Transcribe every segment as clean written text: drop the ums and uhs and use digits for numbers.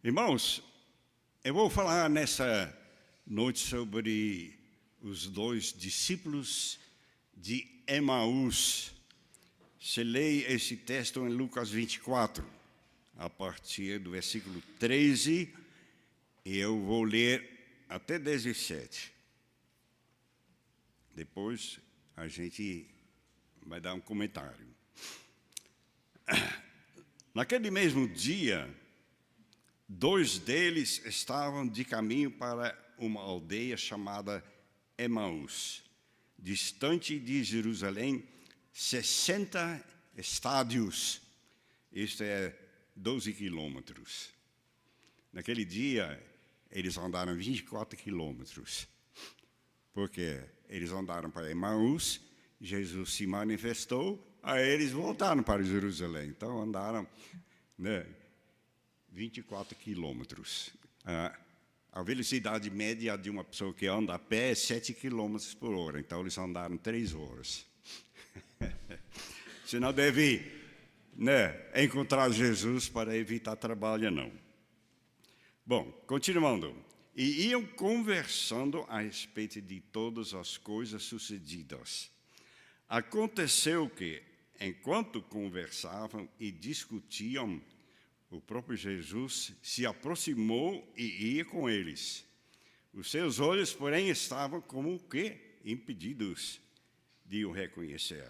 Irmãos, eu vou falar nessa noite sobre os dois discípulos de Emaús. Você lê esse texto em Lucas 24, a partir do versículo 13, e eu vou ler até 17. Depois a gente vai dar um comentário. Naquele mesmo dia, dois deles estavam de caminho para uma aldeia chamada Emaús, distante de Jerusalém, 60 estádios, isto é, 12 quilômetros. Naquele dia, eles andaram 24 quilômetros, porque eles andaram para Emaús, Jesus se manifestou, aí eles voltaram para Jerusalém. Então, andaram 24 quilômetros. A velocidade média de uma pessoa que anda a pé é 7 quilômetros por hora. Então, eles andaram 3 horas. Você não deve encontrar Jesus para evitar trabalho, não. Bom, continuando. E iam conversando a respeito de todas as coisas sucedidas. Aconteceu que, enquanto conversavam e discutiam, o próprio Jesus se aproximou e ia com eles. Os seus olhos, porém, estavam como que impedidos de o reconhecer.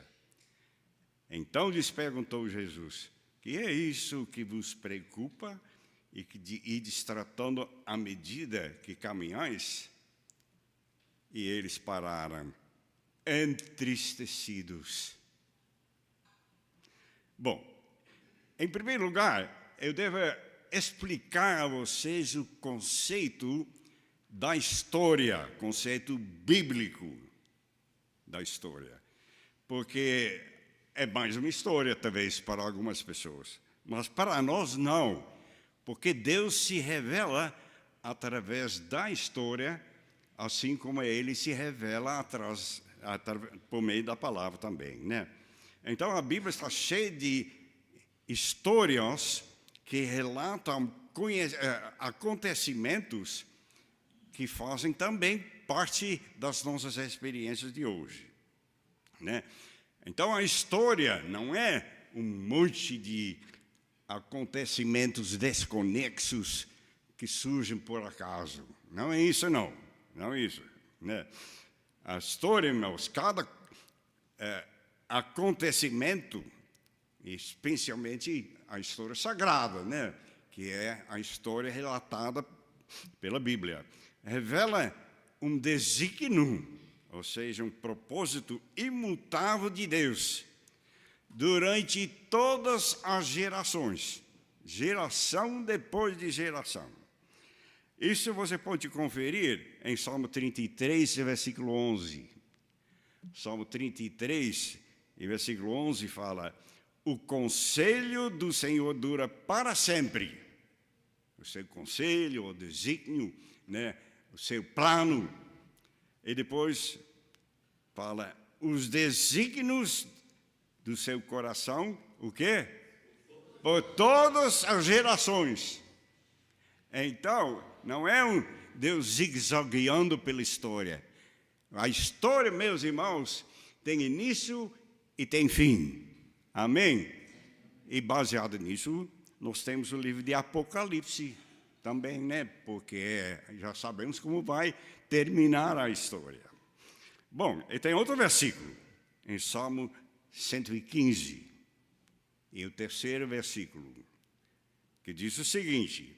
Então lhes perguntou Jesus: que é isso que vos preocupa e que ides tratando à medida que caminhais? E eles pararam, entristecidos. Bom, em primeiro lugar, eu devo explicar a vocês o conceito da história, conceito bíblico da história. Porque é mais uma história, talvez, para algumas pessoas. Mas para nós, não. Porque Deus se revela através da história, assim como Ele se revela por meio da palavra também, né? Então, a Bíblia está cheia de histórias que relatam acontecimentos que fazem também parte das nossas experiências de hoje, né? Então, a história não é um monte de acontecimentos desconexos que surgem por acaso. Não é isso, não. Não é isso, né? A história, irmãos, cada acontecimento, especialmente a história sagrada, né? Que é a história relatada pela Bíblia, revela um desígnio, ou seja, um propósito imutável de Deus durante todas as gerações, geração depois de geração. Isso você pode conferir em Salmo 33, versículo 11. Salmo 33, versículo 11 fala: o conselho do Senhor dura para sempre. O seu conselho, o desígnio, né? O seu plano. E depois fala: os desígnios do seu coração, o quê? Por todas as gerações. Então, não é um Deus zigue-zagueando pela história. A história, meus irmãos, tem início e tem fim. Amém? E baseado nisso, nós temos o livro de Apocalipse também, né? Porque já sabemos como vai terminar a história. Bom, e tem outro versículo, em Salmo 115, e o terceiro versículo, que diz o seguinte: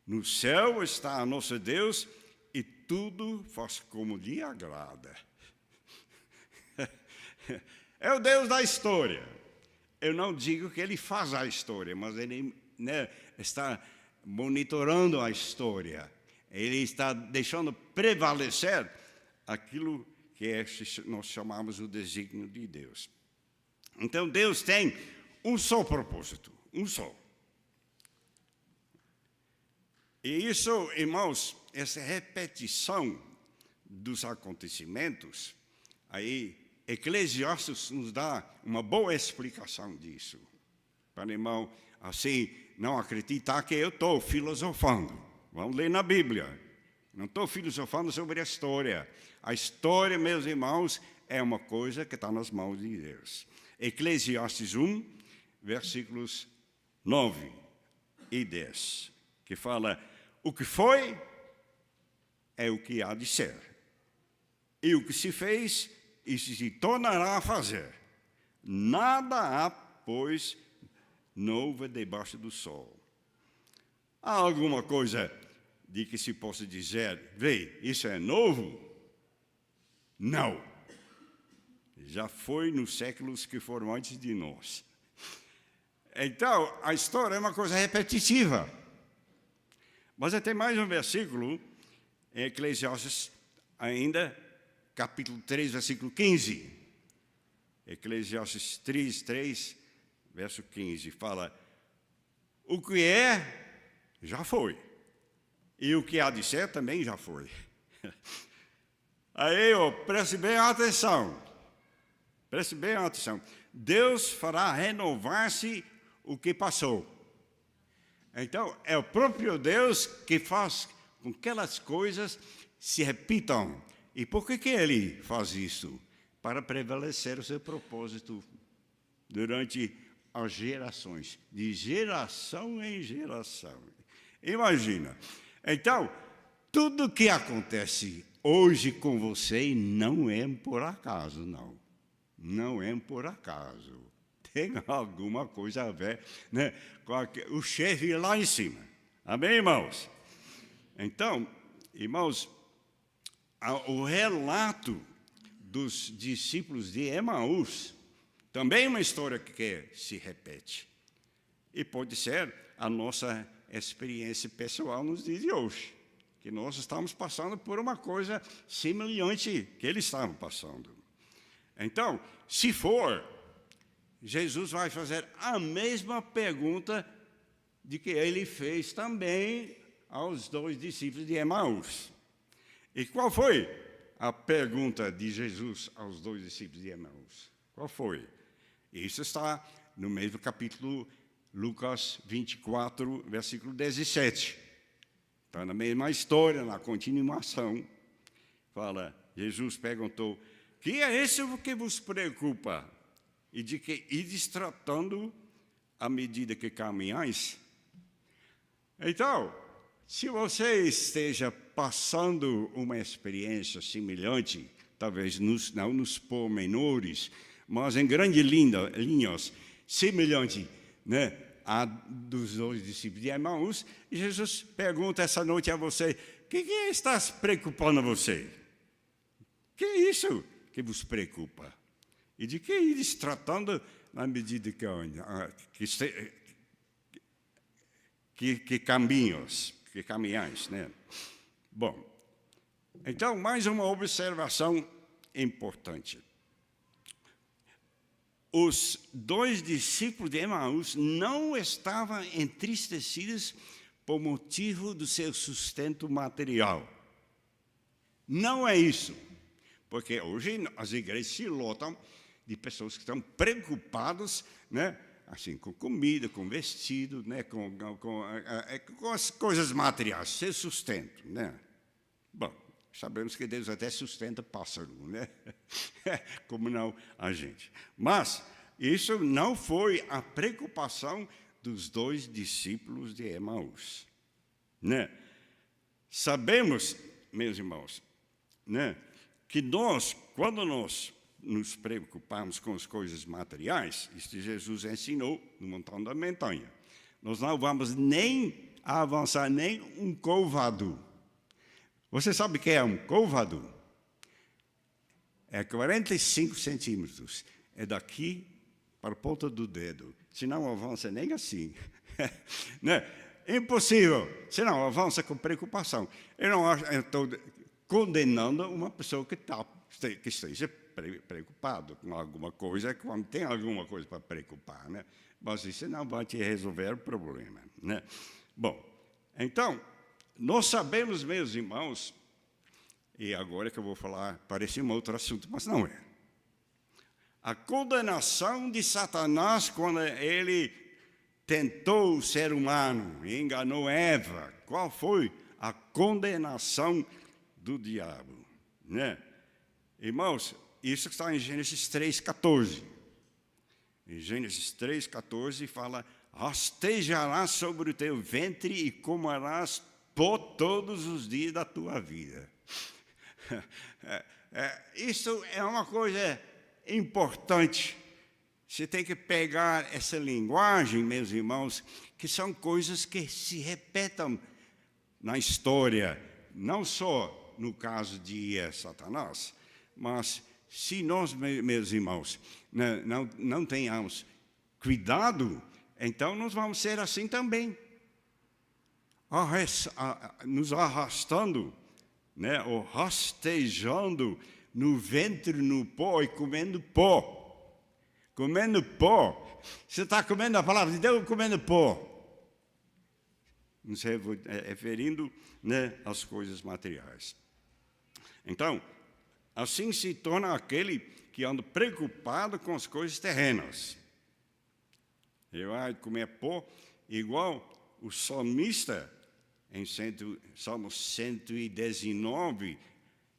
no céu está nosso Deus e tudo faz como lhe agrada. É o Deus da história. Eu não digo que Ele faz a história, mas Ele está monitorando a história. Ele está deixando prevalecer aquilo que nós chamamos o desígnio de Deus. Então, Deus tem um só propósito, um só. E isso, irmãos, essa repetição dos acontecimentos, aí Eclesiastes nos dá uma boa explicação disso. Para o irmão, assim, não acreditar que eu estou filosofando. Vamos ler na Bíblia. Não estou filosofando sobre a história. A história, meus irmãos, é uma coisa que está nas mãos de Deus. Eclesiastes 1, versículos 9 e 10, que fala: o que foi é o que há de ser. E o que se fez, isso se tornará a fazer. Nada há, pois, novo debaixo do sol. Há alguma coisa de que se possa dizer, vê, isso é novo? Não. Já foi nos séculos que foram antes de nós. Então, a história é uma coisa repetitiva. Mas tem mais um versículo, em Eclesiastes, ainda, capítulo 3, versículo 15. Eclesiastes 3, verso 15, fala: o que é, já foi. E o que há de ser também já foi. Aí, preste bem atenção. Preste bem atenção. Deus fará renovar-se o que passou. Então, é o próprio Deus que faz com que aquelas coisas se repitam. E por que Ele faz isso? Para prevalecer o seu propósito durante as gerações, de geração em geração. Imagina. Então, tudo que acontece hoje com você não é por acaso, não. Não é por acaso. Tem alguma coisa a ver, né, com o chefe lá em cima. Amém, irmãos? Então, irmãos, o relato dos discípulos de Emaús também é uma história que se repete. E pode ser a nossa experiência pessoal nos dias de hoje, que nós estamos passando por uma coisa semelhante que eles estavam passando. Então, se for, Jesus vai fazer a mesma pergunta de que ele fez também aos 2 discípulos de Emaús. E qual foi a pergunta de Jesus aos 2 discípulos de Emaús? Qual foi? Isso está no mesmo capítulo, Lucas 24, versículo 17. Está na mesma história, na continuação. Fala, Jesus perguntou: que é isso que vos preocupa? E de que ides tratando à medida que caminhais? Então, se você esteja passando uma experiência semelhante, talvez não nos pormenores, mas em grandes linhas, semelhante, né, a dos 2 discípulos de Emaús, Jesus pergunta essa noite a você: o que está preocupando você? Que é isso que vos preocupa? E de que ides tratando na medida que caminhais, né? Bom, então, mais uma observação importante. Os 2 discípulos de Emaús não estavam entristecidos por motivo do seu sustento material. Não é isso. Porque hoje as igrejas se lotam de pessoas que estão preocupadas, né, assim, com comida, com vestido, né, com as coisas materiais, seu sustento, né? Bom, sabemos que Deus até sustenta pássaro, né? Como não a gente. Mas isso não foi a preocupação dos 2 discípulos de Emaús, né? Sabemos, meus irmãos, né, que quando nós nos preocupamos com as coisas materiais, isso Jesus ensinou no Montão da Montanha, nós não vamos nem avançar nem um côvado. Você sabe o que é um côvado? É 45 centímetros. É daqui para a ponta do dedo. Se não avança nem assim. Né? Impossível. Se não avança com preocupação. Eu estou condenando uma pessoa que esteja preocupado com alguma coisa, quando tem alguma coisa para preocupar, né? Mas isso não vai te resolver o problema, né? Bom, então, nós sabemos, meus irmãos, e agora que eu vou falar, parece um outro assunto, mas não é. A condenação de Satanás, quando ele tentou o ser humano e enganou Eva, qual foi a condenação do diabo, né? Irmãos, isso está em Gênesis 3,14. Em Gênesis 3,14 fala: rastejarás sobre o teu ventre e comerás pó todos os dias da tua vida. Isso é uma coisa importante. Você tem que pegar essa linguagem, meus irmãos, que são coisas que se repetem na história, não só no caso de Satanás, mas se nós, meus irmãos, não tenhamos cuidado, então nós vamos ser assim também, nos arrastando, né, ou rastejando no ventre, no pó, e comendo pó. Comendo pó. Você está comendo a palavra de Deus ou comendo pó? Não se referindo, né, às coisas materiais. Então, assim se torna aquele que anda preocupado com as coisas terrenas. Ele vai comer pó, igual o salmista, em Salmo 119,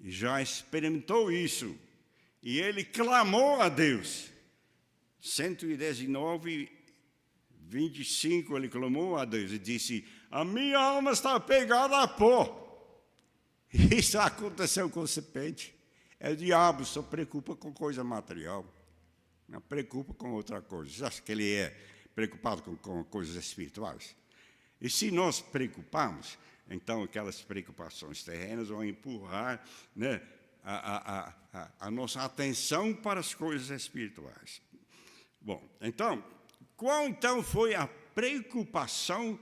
já experimentou isso. E ele clamou a Deus. 119, 25, ele clamou a Deus e disse: a minha alma está pegada a pó. Isso aconteceu com o serpente. É o diabo, só preocupa com coisa material. Não preocupa com outra coisa. Você acha que ele é preocupado com coisas espirituais? E se nós preocuparmos, então aquelas preocupações terrenas vão empurrar, né, a nossa atenção para as coisas espirituais. Bom, então, qual então foi a preocupação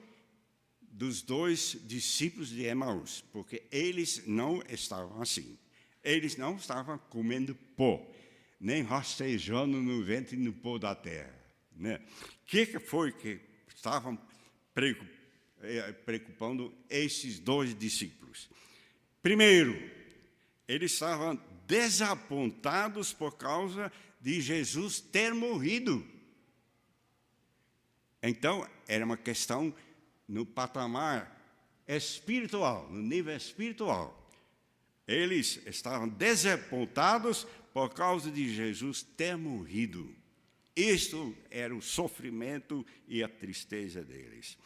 dos dois discípulos de Emaús? Porque eles não estavam assim. Eles não estavam comendo pó, nem rastejando no ventre e no pó da terra, né? O que foi que estavam preocupando esses dois discípulos? Primeiro, eles estavam desapontados por causa de Jesus ter morrido. Então, era uma questão no patamar espiritual, no nível espiritual. Eles estavam desapontados por causa de Jesus ter morrido. Isto era o sofrimento e a tristeza deles.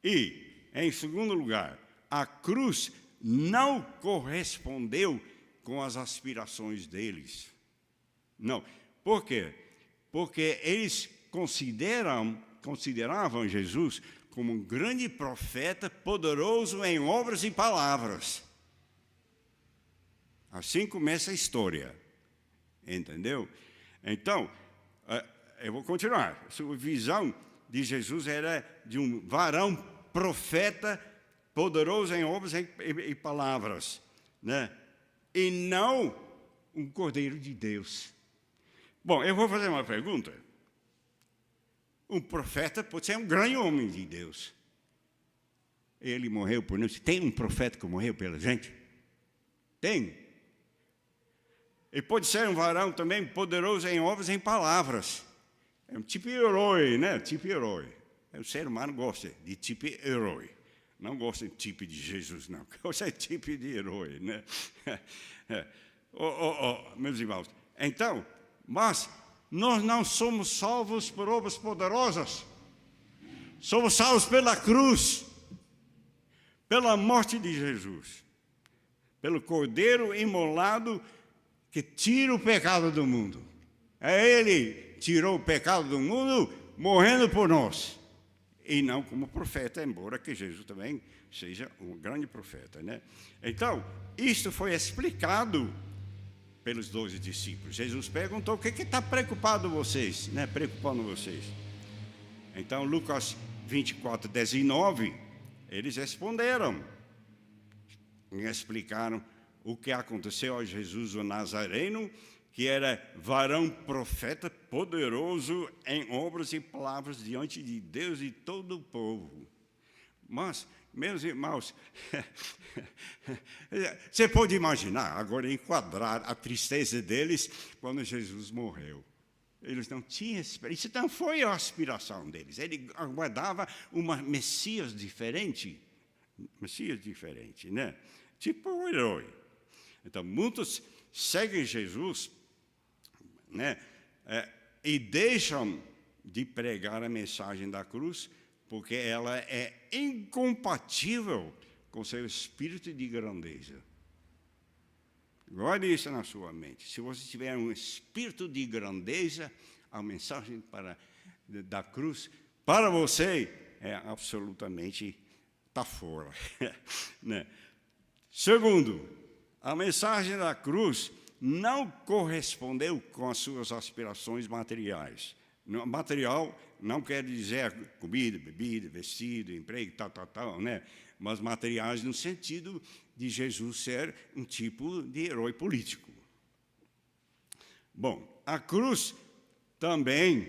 E, em segundo lugar, a cruz não correspondeu com as aspirações deles. Não. Por quê? Porque eles consideravam Jesus como um grande profeta, poderoso em obras e palavras. Assim começa a história. Entendeu? Então, eu vou continuar. A sua visão de Jesus era de um varão profeta, poderoso em obras e palavras, né? E não um cordeiro de Deus. Bom, eu vou fazer uma pergunta. Um profeta pode ser um grande homem de Deus. Ele morreu por nós. Tem um profeta que morreu pela gente? Tem. E pode ser um varão também poderoso em obras e em palavras. É um tipo de herói, né? Tipo de herói. O ser humano gosta de tipo de herói. Não gosta de tipo de Jesus, não. Gosta de tipo de herói, né? Meus irmãos. Então, mas nós não somos salvos por obras poderosas. Somos salvos pela cruz, pela morte de Jesus, pelo Cordeiro imolado que tira o pecado do mundo. Ele tirou o pecado do mundo morrendo por nós. E não como profeta, embora que Jesus também seja um grande profeta, né? Então, isto foi explicado pelos 12 discípulos. Jesus perguntou: o que está preocupando vocês, né? Preocupando vocês. Então, Lucas 24, 19, eles responderam e explicaram o que aconteceu a Jesus o Nazareno, que era varão profeta, poderoso em obras e palavras diante de Deus e todo o povo. Mas, meus irmãos, você pode imaginar, agora enquadrar a tristeza deles quando Jesus morreu. Eles não tinham esperança. Isso não foi a aspiração deles. Ele aguardava uma Messias diferente. Messias diferente, né? Tipo um herói. Então, muitos seguem Jesus, né? E deixam de pregar a mensagem da cruz, porque ela é incompatível com seu espírito de grandeza. Guarde isso na sua mente. Se você tiver um espírito de grandeza, a mensagem da cruz, para você, é absolutamente, está fora. Né? Segundo, a mensagem da cruz não correspondeu com as suas aspirações materiais. Material não quer dizer comida, bebida, vestido, emprego, tal, né? Mas materiais no sentido de Jesus ser um tipo de herói político. Bom, a cruz também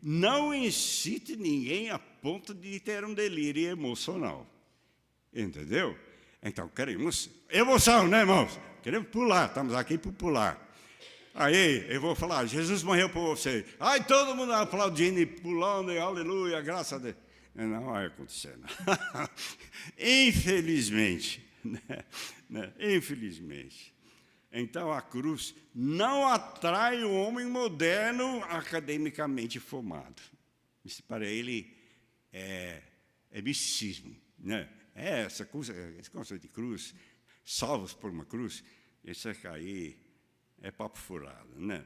não incita ninguém a ponto de ter um delírio emocional. Entendeu? Então, queremos emoção, né, irmãos? Queremos pular, estamos aqui para pular. Aí, eu vou falar, Jesus morreu por você. Aí, todo mundo aplaudindo e pulando, e aleluia, graças a Deus. Não vai acontecer, não. Infelizmente. Né? Infelizmente. Então, a cruz não atrai o homem moderno academicamente formado. Isso para ele é misticismo. Né? Essa coisa de cruz, salvos por uma cruz, isso aí é papo furado, né?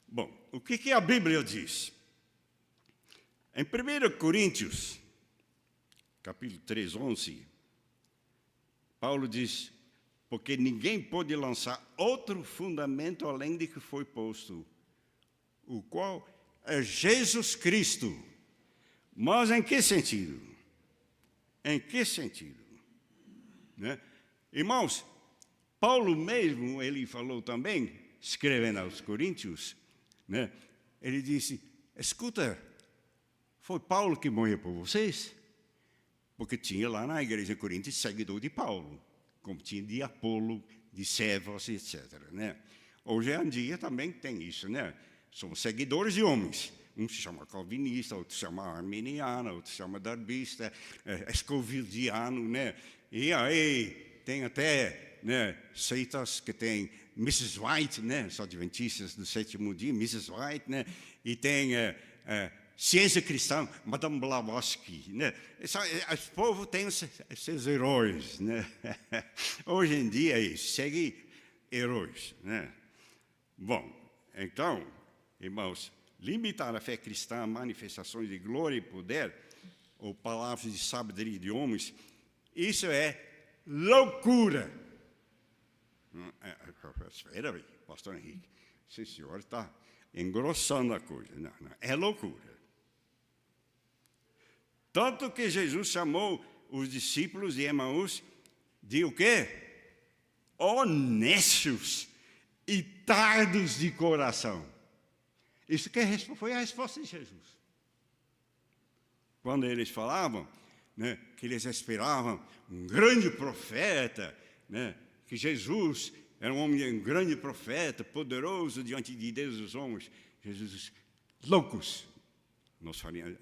Bom, o que a Bíblia diz? Em 1 Coríntios, capítulo 3, 11, Paulo diz, porque ninguém pode lançar outro fundamento além de que foi posto, o qual é Jesus Cristo. Mas em que sentido? Em que sentido? Né? Irmãos, Paulo mesmo, ele falou também, escrevendo aos Coríntios, né? Ele disse, escuta, foi Paulo que morreu por vocês? Porque tinha lá na igreja de Coríntios seguidor de Paulo, como tinha de Apolo, de Cefas, etc. Né? Hoje em dia também tem isso, né? São seguidores de homens. Um se chama calvinista, outro se chama arminiano, outro se chama darbista, escovildiano, né? E aí tem até, né, seitas que tem Mrs. White, né? Os adventistas do sétimo dia, Mrs. White, né? E tem ciência cristã, Madame Blavatsky, né? O povo tem seus heróis, né? Hoje em dia é isso, segue heróis, né? Bom, então, irmãos, limitar a fé cristã a manifestações de glória e poder, ou palavras de sabedoria de homens, isso é loucura. Espera aí, pastor Henrique, esse senhor está engrossando a coisa. Não, é loucura. Tanto que Jesus chamou os discípulos de Emaús de o quê? Honestos e tardos de coração. Isso que foi a resposta de Jesus. Quando eles falavam, né, que eles esperavam um grande profeta, né, que Jesus era um grande profeta, poderoso diante de Deus e dos homens. Jesus disse, loucos. Nós faríamos,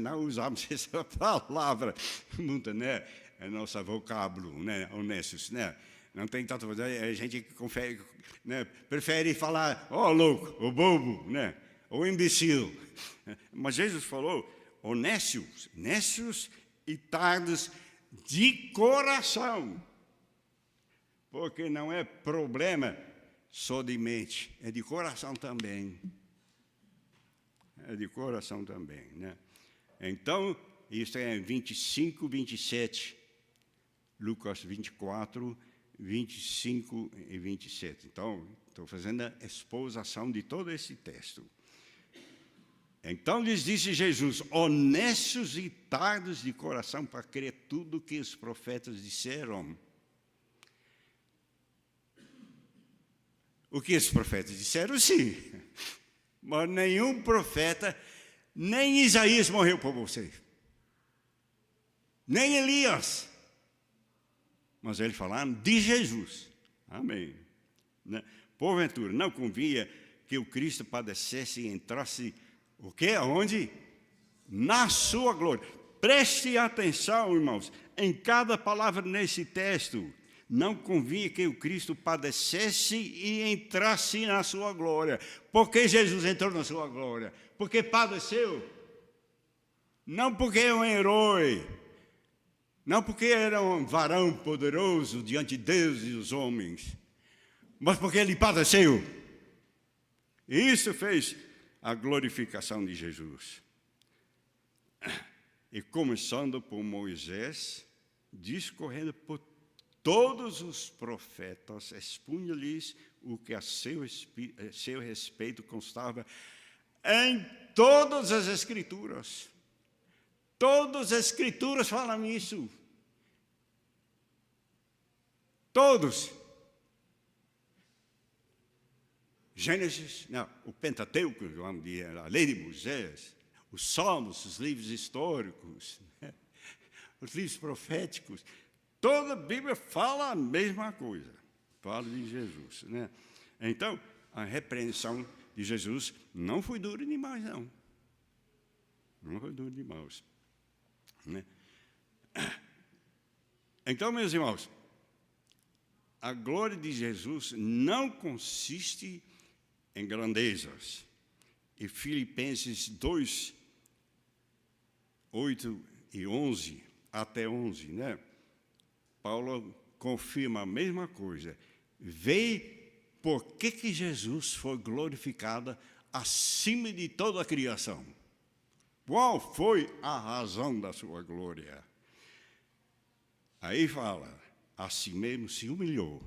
não usamos essa palavra muito, né? É nosso vocábulo, né? Honestos, né? Não tem tanto, a gente confere, né? Prefere falar, louco, ou bobo, né? Ou imbecil. Mas Jesus falou, honestos e tardos de coração. Porque não é problema só de mente, é de coração também. É de coração também, né? Então, isso é 25, 27, Lucas 24, 25 e 27. Então, estou fazendo a exposição de todo esse texto. Então, lhes disse Jesus, honestos e tardos de coração para crer tudo o que os profetas disseram. O que os profetas disseram, sim. Mas nenhum profeta, nem Isaías morreu por você. Nem Elias. Mas eles falaram de Jesus. Amém. Né? Porventura, não convinha que o Cristo padecesse e entrasse, o quê? Aonde? Na sua glória. Preste atenção, irmãos, em cada palavra nesse texto. Não convinha que o Cristo padecesse e entrasse na sua glória. Por que Jesus entrou na sua glória? Porque padeceu. Não porque é um herói. Não porque era um varão poderoso diante de Deus e dos homens. Mas porque ele padeceu. E isso fez a glorificação de Jesus. E começando por Moisés, discorrendo por todos os profetas, expunha-lhes o que a seu respeito constava em todas as Escrituras. Todas as Escrituras falam isso. Todos. Gênesis, não, o Pentateuco, a lei de Moisés, os Salmos, os livros históricos, os livros proféticos. Toda a Bíblia fala a mesma coisa, fala de Jesus, né? Então, a repreensão de Jesus não foi dura demais, não. Não foi dura demais, né? Então, meus irmãos, a glória de Jesus não consiste em grandezas. E Filipenses 2, 8 e 11, até 11, né? Paulo confirma a mesma coisa. Vê por que Jesus foi glorificado acima de toda a criação. Qual foi a razão da sua glória? Aí fala, a si mesmo se humilhou,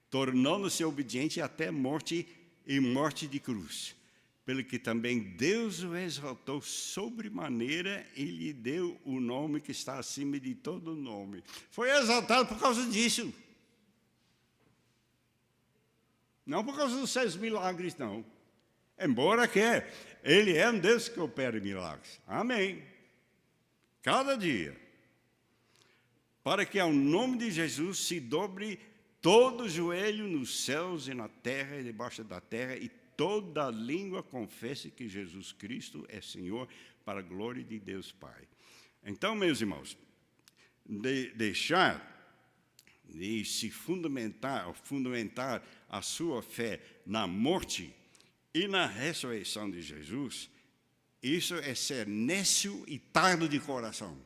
tornando-se obediente até a morte e morte de cruz, pelo que também Deus o exaltou sobremaneira e lhe deu o nome que está acima de todo nome. Foi exaltado por causa disso. Não por causa dos seus milagres, não. Embora que Ele é um Deus que opera milagres. Amém. Cada dia. Para que ao nome de Jesus se dobre todo joelho nos céus e na terra e debaixo da terra, e toda língua confesse que Jesus Cristo é Senhor, para a glória de Deus Pai. Então, meus irmãos, deixar de se fundamentar a sua fé na morte e na ressurreição de Jesus, isso é ser nécio e tardo de coração.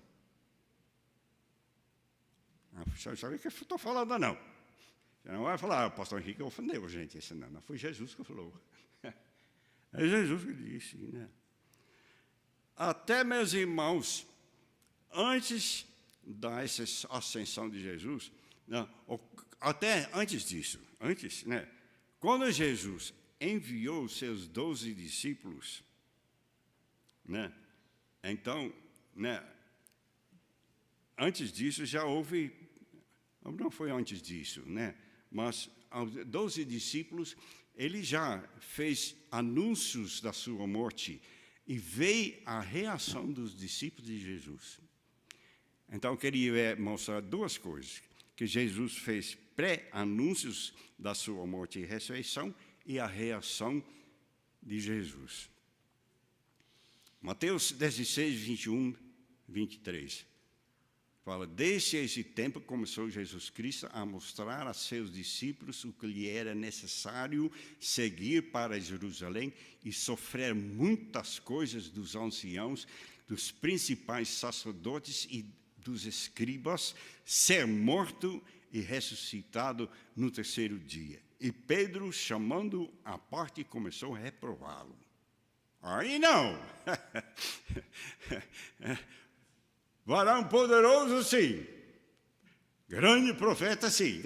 Não sabe o que eu estou falando, não. Você não vai falar, o pastor Henrique ofendeu, gente. Isso não foi Jesus que falou. É Jesus que disse, né? Até, meus irmãos, antes da ascensão de Jesus, não, até antes disso, né, quando Jesus enviou os seus 12 discípulos, né, então, né, antes disso já houve, não foi antes disso, né, mas aos 12 discípulos, ele já fez anúncios da sua morte e veio a reação dos discípulos de Jesus. Então, eu queria mostrar duas coisas, que Jesus fez pré-anúncios da sua morte e ressurreição e a reação de Jesus. Mateus 16, 21, 23. Fala, desde esse tempo começou Jesus Cristo a mostrar a seus discípulos o que lhe era necessário seguir para Jerusalém e sofrer muitas coisas dos anciãos, dos principais sacerdotes e dos escribas, ser morto e ressuscitado no terceiro dia. E Pedro, chamando-o à parte, começou a reprová-lo. Aí não! Varão poderoso, sim. Grande profeta, sim.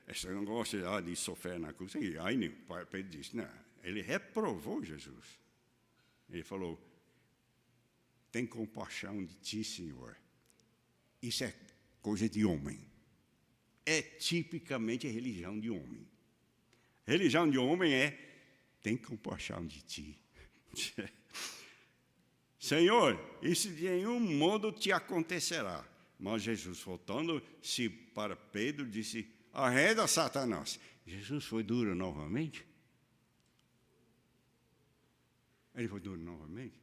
Esse negócio de sofrer na cruz, aí Pedro disse, não. Ele reprovou Jesus. Ele falou, tem compaixão de ti, Senhor. Isso é coisa de homem. É tipicamente a religião de homem. Religião de homem tem compaixão de ti. Senhor, isso de nenhum modo te acontecerá. Mas Jesus, voltando-se para Pedro, disse, arreda Satanás. Jesus foi duro novamente? Ele foi duro novamente?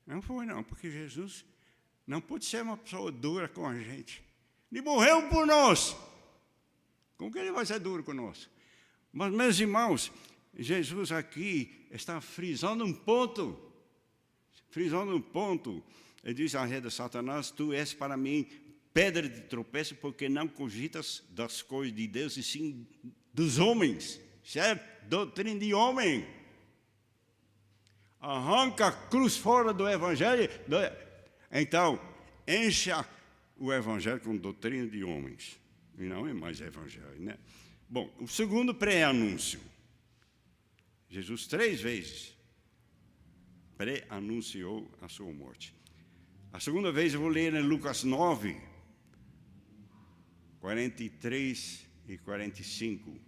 Não foi, não, porque Jesus não pode ser uma pessoa dura com a gente. Ele morreu por nós. Como que ele vai ser duro conosco? Mas, meus irmãos, Jesus aqui está frisando um ponto. Frisando um ponto. Ele diz à rede de Satanás: tu és para mim pedra de tropeço, porque não cogitas das coisas de Deus, e sim dos homens. Certo? Doutrina de homem. Arranca a cruz fora do Evangelho. Então, encha o Evangelho com doutrina de homens. E não é mais Evangelho, né? Bom, o segundo pré-anúncio. Jesus 3 vezes pré-anunciou a sua morte. A segunda vez eu vou ler em Lucas 9, 43 e 45.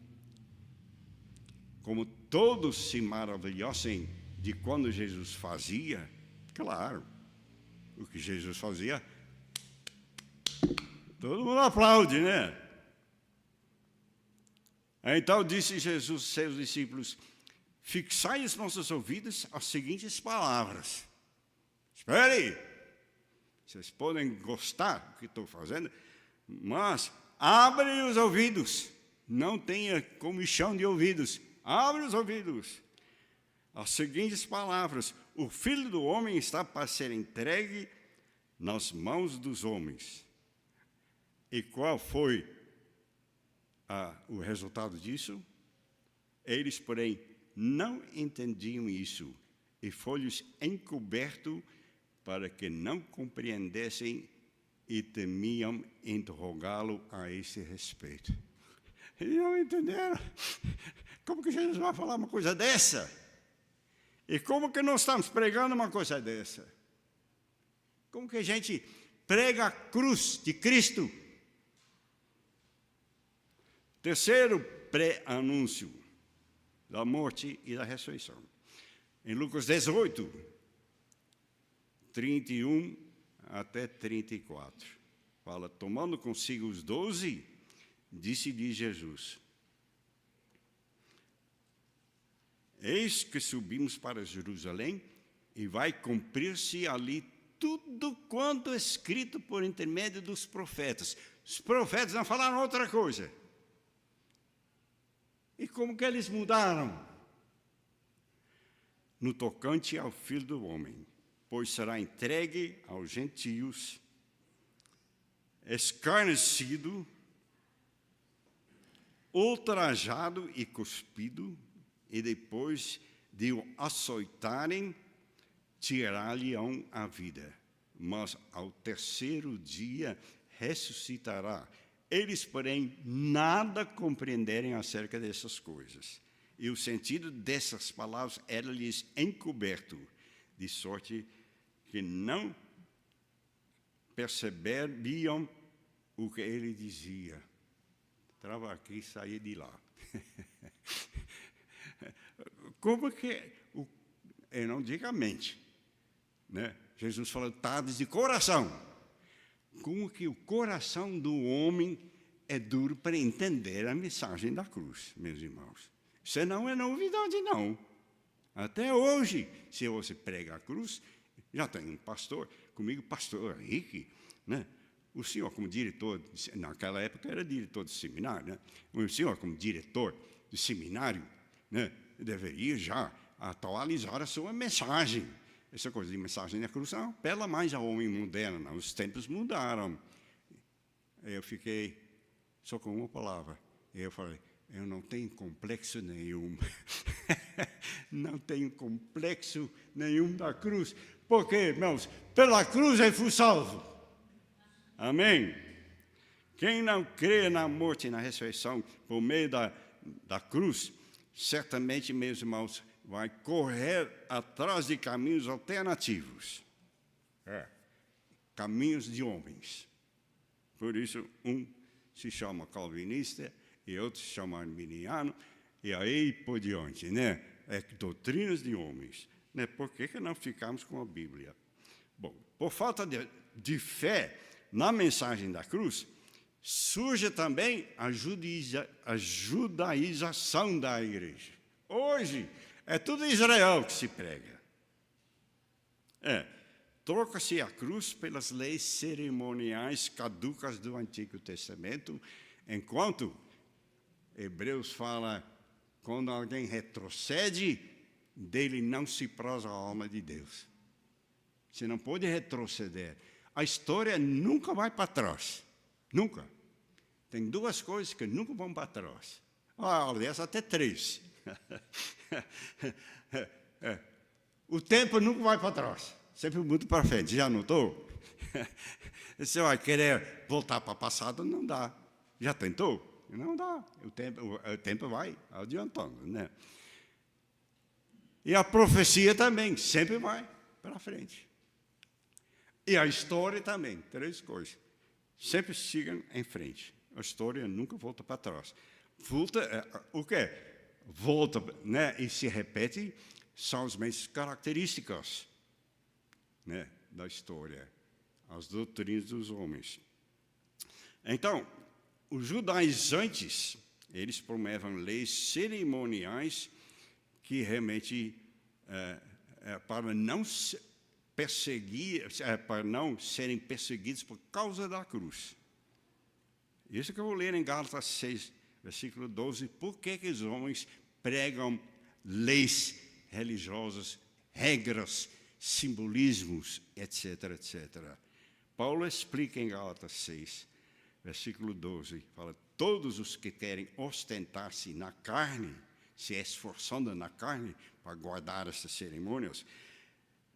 Como todos se maravilhassem de quando Jesus fazia, claro, o que Jesus fazia, todo mundo aplaude, né? Então disse Jesus aos seus discípulos: fixai os nossos ouvidos às seguintes palavras. Espere, vocês podem gostar do que estou fazendo, mas abre os ouvidos, não tenha comichão de ouvidos, abre os ouvidos. As seguintes palavras: o Filho do Homem está para ser entregue nas mãos dos homens. E qual foi o resultado disso? Eles, porém, não entendiam isso, e foi-lhes encoberto para que não compreendessem e temiam interrogá-lo a esse respeito. Eles não entenderam. Como que Jesus vai falar uma coisa dessa? E como que nós estamos pregando uma coisa dessa? Como que a gente prega a cruz de Cristo? Terceiro pré-anúncio da morte e da ressurreição. Em Lucas 18, 31 até 34. Fala: tomando consigo os 12, disse-lhe Jesus: eis que subimos para Jerusalém, e vai cumprir-se ali tudo quanto é escrito por intermédio dos profetas. Os profetas não falaram outra coisa. E como que eles mudaram? No tocante ao Filho do Homem, pois será entregue aos gentios, escarnecido, ultrajado e cuspido, e depois de o açoitarem, tirar-lhe-ão a vida. Mas ao terceiro dia ressuscitará. Eles, porém, nada compreenderem acerca dessas coisas. E o sentido dessas palavras era-lhes encoberto, de sorte que não percebiam o que ele dizia. Trava aqui e saía de lá. Como que, eu não digo a mente, né? Jesus falou tardes de coração. Como que o coração do homem é duro para entender a mensagem da cruz, meus irmãos. Isso não é novidade, não. Até hoje, se você prega a cruz, já tem um pastor, comigo, pastor Henrique, né? O senhor como diretor, naquela época era diretor de seminário, né? O senhor como diretor de seminário, né, deveria já atualizar a sua mensagem. Essa coisa de mensagem da cruz não apela mais ao homem moderno, não. Os tempos mudaram. Eu fiquei só com uma palavra. Eu falei: eu não tenho complexo nenhum. Não tenho complexo nenhum da cruz. Porque, irmãos, pela cruz eu fui salvo. Amém? Quem não crê na morte e na ressurreição por meio da cruz, certamente, meus irmãos, vai correr atrás de caminhos alternativos. Caminhos de homens. Por isso, um se chama calvinista e outro se chama arminiano, e aí por diante, né? É doutrinas de homens. Né? Por que não ficamos com a Bíblia? Bom, por falta de fé na mensagem da cruz, surge também a judaização da igreja. Hoje, é tudo Israel que se prega. Troca-se a cruz pelas leis cerimoniais caducas do Antigo Testamento, enquanto Hebreus fala, quando alguém retrocede, dele não se prosa a alma de Deus. Você não pode retroceder. A história nunca vai para trás. Nunca. Tem duas coisas que nunca vão para trás. Aliás, até três. O tempo nunca vai para trás. Sempre muito para frente. Já notou? Você vai querer voltar para o passado? Não dá. Já tentou? Não dá. O tempo vai adiantando, né? E a profecia também sempre vai para frente. E a história também. Três coisas. Sempre sigam em frente. A história nunca volta para trás. O quê? Volta, né, e se repete, são as mesmas características, né, da história, as doutrinas dos homens. Então, os judaizantes, eles promovem leis cerimoniais que realmente, para não serem perseguidos por causa da cruz. Isso que eu vou ler em Gálatas 6, versículo 12. Por que os homens pregam leis religiosas, regras, simbolismos, etc., etc. Paulo explica em Gálatas 6, versículo 12, fala, todos os que querem ostentar-se na carne, se esforçando na carne para guardar essas cerimônias,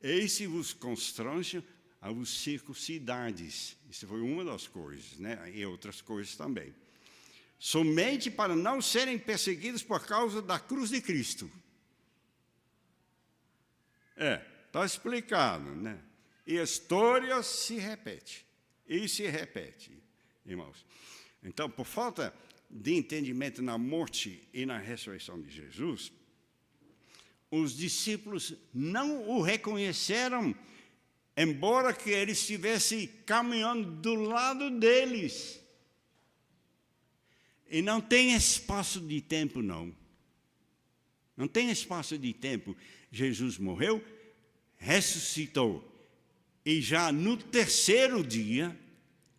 esse vos constrange a vos circuncidades. Isso foi uma das coisas, né? E outras coisas também. Somente para não serem perseguidos por causa da cruz de Cristo. Está explicado, né? E a história se repete. E se repete, irmãos. Então, por falta de entendimento na morte e na ressurreição de Jesus, os discípulos não o reconheceram, embora que ele estivesse caminhando do lado deles. E não tem espaço de tempo, não. Não tem espaço de tempo. Jesus morreu, ressuscitou. E já no terceiro dia,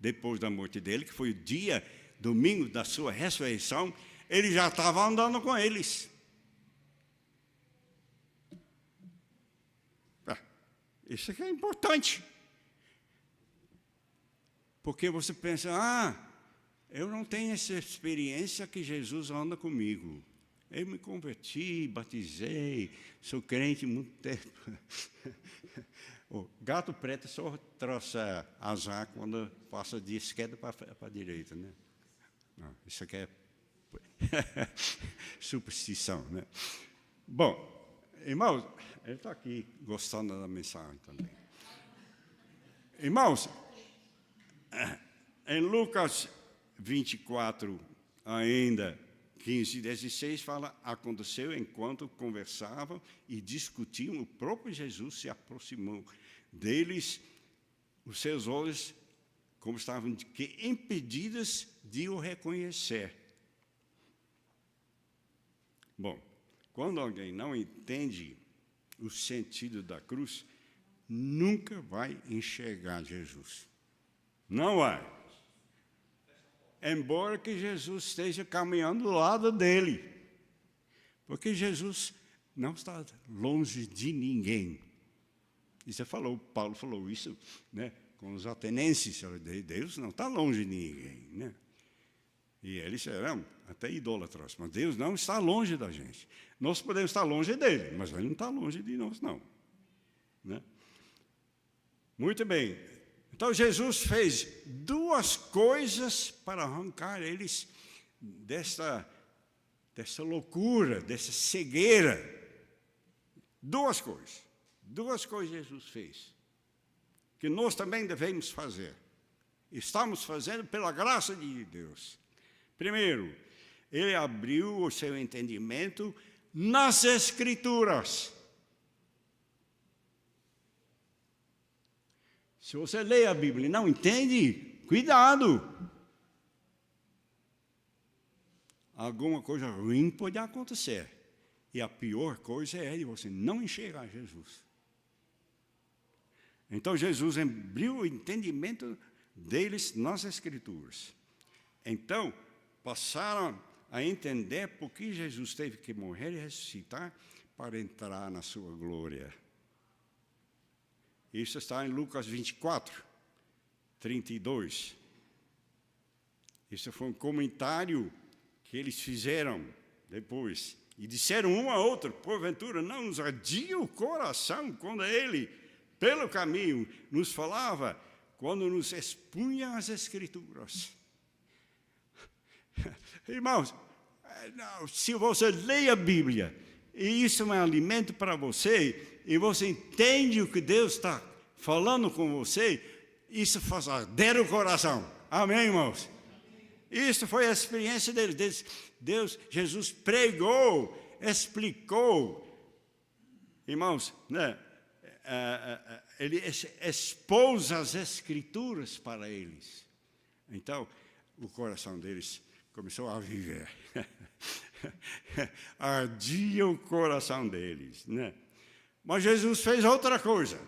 depois da morte dele, que foi o dia, domingo da sua ressurreição, ele já estava andando com eles. Isso aqui é importante. Porque você pensa, eu não tenho essa experiência que Jesus anda comigo. Eu me converti, batizei, sou crente há muito tempo. O gato preto só trouxe azar quando passa de esquerda para a direita, né? Não, isso aqui é superstição, né? Bom, irmãos, ele está aqui gostando da mensagem também. Irmãos, em Lucas 24, ainda 15 e 16, fala, aconteceu enquanto conversavam e discutiam, o próprio Jesus se aproximou deles, os seus olhos, como estavam impedidos de o reconhecer. Bom, quando alguém não entende o sentido da cruz, nunca vai enxergar Jesus. Não vai. Embora que Jesus esteja caminhando do lado dele. Porque Jesus não está longe de ninguém. E Paulo falou isso, né, com os atenienses. Deus não está longe de ninguém, né? E eles eram até idólatras, mas Deus não está longe da gente. Nós podemos estar longe dele, mas ele não está longe de nós, não. Né? Muito bem. Então, Jesus fez duas coisas para arrancar eles dessa loucura, dessa cegueira. Duas coisas. Duas coisas Jesus fez, que nós também devemos fazer. Estamos fazendo pela graça de Deus. Primeiro, ele abriu o seu entendimento nas Escrituras. Se você lê a Bíblia e não entende, cuidado. alguma coisa ruim pode acontecer. E a pior coisa é você não enxergar Jesus. Então, Jesus abriu o entendimento deles nas Escrituras. Então, passaram a entender por que Jesus teve que morrer e ressuscitar para entrar na sua glória. Isso está em Lucas 24, 32. Isso foi um comentário que eles fizeram depois. E disseram um ao outro, porventura não nos ardia o coração quando ele, pelo caminho, nos falava, quando nos expunha as Escrituras. Irmãos, se você lê a Bíblia, e isso é um alimento para você, e você entende o que Deus está falando com você, isso faz arder o coração. Amém, irmãos? Isso foi a experiência deles. Jesus pregou, explicou. Irmãos, né? Ele expôs as Escrituras para eles. Então, o coração deles começou a viver. Ardia o coração deles, né? Mas Jesus fez outra coisa.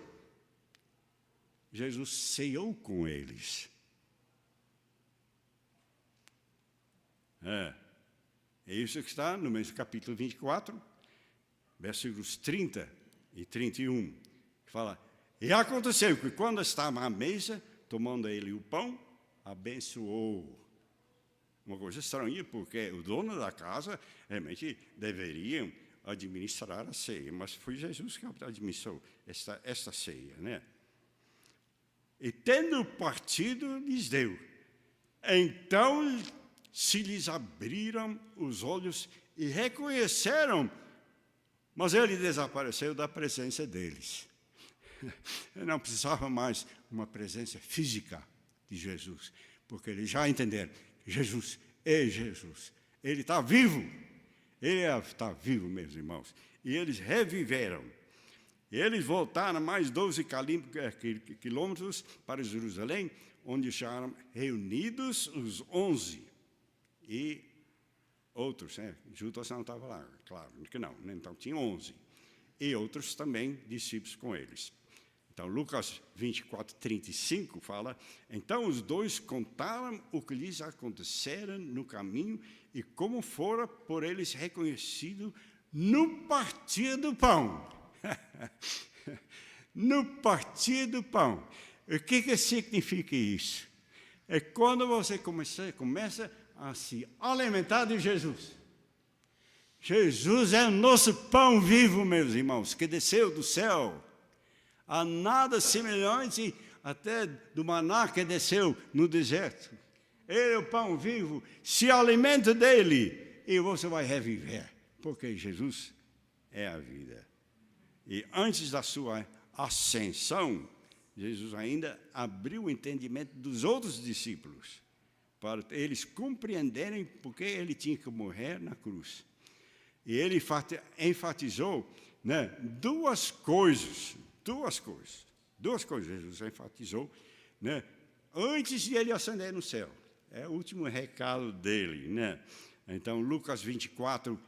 Jesus ceou com eles. É isso que está no mesmo capítulo 24, versículos 30 e 31, que fala: e aconteceu que quando estava à mesa, tomando ele o pão, abençoou. Uma coisa estranha, porque o dono da casa realmente deveriam administrar a ceia, mas foi Jesus que administrou esta ceia, né? E tendo partido, lhes deu. Então se lhes abriram os olhos e reconheceram, mas ele desapareceu da presença deles. Não precisava mais uma presença física de Jesus, porque eles já entenderam que Jesus é Jesus. Ele está vivo. Ele está vivo, meus irmãos. E eles reviveram. E eles voltaram mais 12 quilômetros para Jerusalém, onde estavam reunidos os 11. E outros, né? Judas não estava lá, claro que não. Então tinha 11. E outros também discípulos com eles. Então, Lucas 24, 35 fala: então os dois contaram o que lhes acontecera no caminho e como fora por eles reconhecido no partir do pão. No partir do pão. O que significa isso? É quando você começa a se alimentar de Jesus. Jesus é o nosso pão vivo, meus irmãos, que desceu do céu. Há nada semelhante até do maná que desceu no deserto. Ele é o pão vivo, se alimenta dele e você vai reviver, porque Jesus é a vida. E antes da sua ascensão, Jesus ainda abriu o entendimento dos outros discípulos, para eles compreenderem porque ele tinha que morrer na cruz. E ele enfatizou, né, duas coisas Jesus enfatizou, né, antes de ele ascender no céu. É o último recado dele, né? Então, Lucas 24,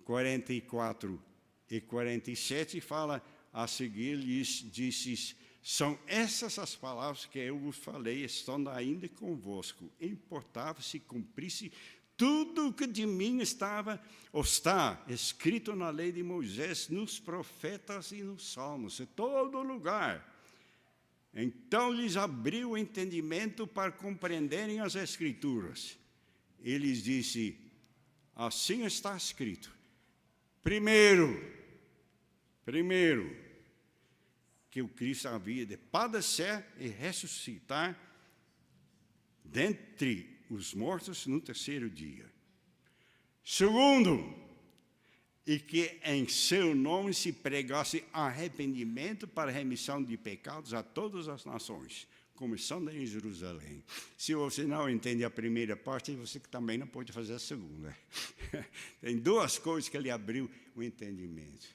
44 e 47 fala: a seguir lhes disse: são essas as palavras que eu vos falei, estando ainda convosco. Importava se cumprisse tudo o que de mim está escrito na lei de Moisés, nos profetas e nos salmos, em todo lugar. Então lhes abriu o entendimento para compreenderem as Escrituras. E lhes disse: assim está escrito. Primeiro, que o Cristo havia de padecer e ressuscitar dentre os mortos no terceiro dia. Segundo, e que em seu nome se pregasse arrependimento para remissão de pecados a todas as nações, começando em Jerusalém. Se você não entende a primeira parte, você também não pode fazer a segunda. Tem duas coisas que ele abriu o entendimento.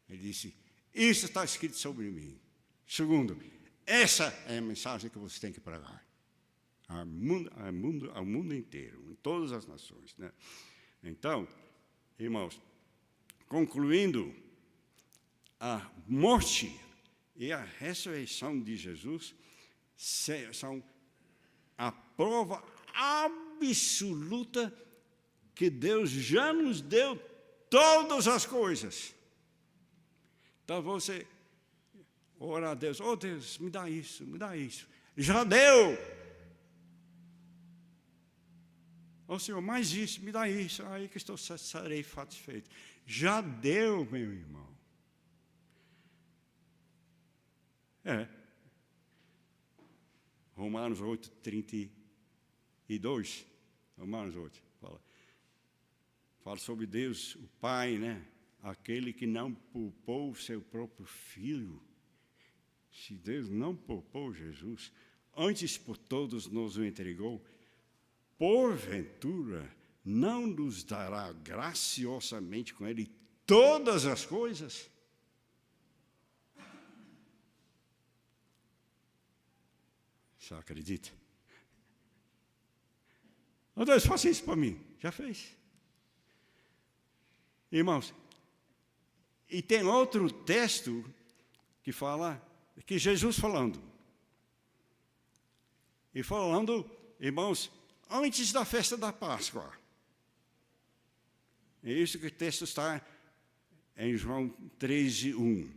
Ele disse: isso está escrito sobre mim. Segundo, essa é a mensagem que você tem que pregar ao mundo inteiro, em todas as nações, né? Então, irmãos, concluindo, a morte e a ressurreição de Jesus são a prova absoluta que Deus já nos deu todas as coisas. Então você ora a Deus, oh Deus, me dá isso, me dá isso. Já deu. Ó Senhor, mais isso, me dá isso, aí que estarei satisfeito. Já deu, meu irmão. Romanos 8, 32. Romanos 8, fala sobre Deus, o Pai, né? Aquele que não poupou o seu próprio Filho. Se Deus não poupou Jesus, antes por todos nos o entregou, porventura não nos dará graciosamente com Ele todas as coisas? Você acredita? Oh Deus, faça isso para mim. Já fez. Irmãos, e tem outro texto que fala, que Jesus falando. E falando, irmãos, antes da festa da Páscoa. É isso que o texto está em João 13:1.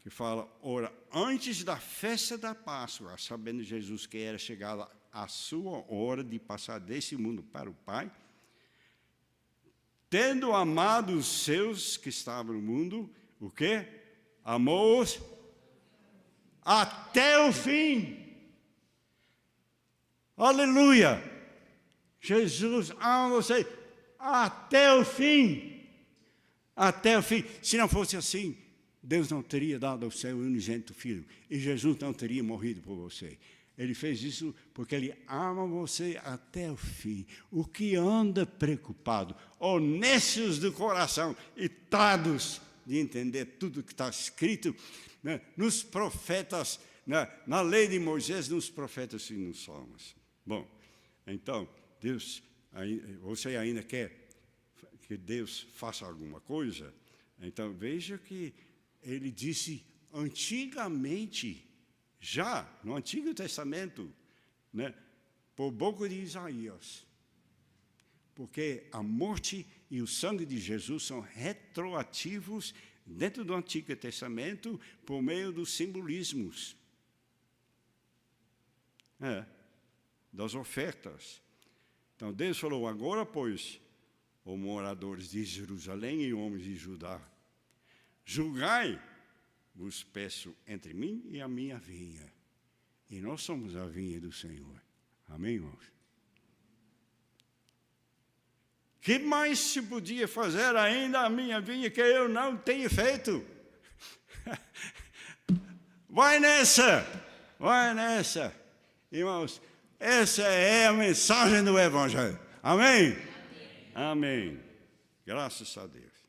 Que fala, ora, antes da festa da Páscoa, sabendo Jesus que era chegada a sua hora de passar desse mundo para o Pai, tendo amado os seus que estavam no mundo, o quê? Amou-os até o fim. Aleluia! Jesus ama você até o fim. Até o fim. Se não fosse assim, Deus não teria dado ao seu unigênito Filho. E Jesus não teria morrido por você. Ele fez isso porque Ele ama você até o fim. O que anda preocupado, honestos do coração e trados de entender tudo que está escrito, né, nos profetas, na lei de Moisés, nos profetas e nos salmos. Bom, então, Deus, você ainda quer que Deus faça alguma coisa? Então, veja que Ele disse antigamente, já no Antigo Testamento, né, por boca de Isaías, porque a morte e o sangue de Jesus são retroativos dentro do Antigo Testamento por meio dos simbolismos, das ofertas. Então Deus falou, agora pois, ó moradores de Jerusalém e homens de Judá, julgai, vos peço, entre mim e a minha vinha. E nós somos a vinha do Senhor. Amém, irmãos? Que mais se podia fazer ainda a minha vinha que eu não tenho feito? Vai nessa! Vai nessa! Irmãos, essa é a mensagem do Evangelho. Amém? Amém. Amém. Graças a Deus.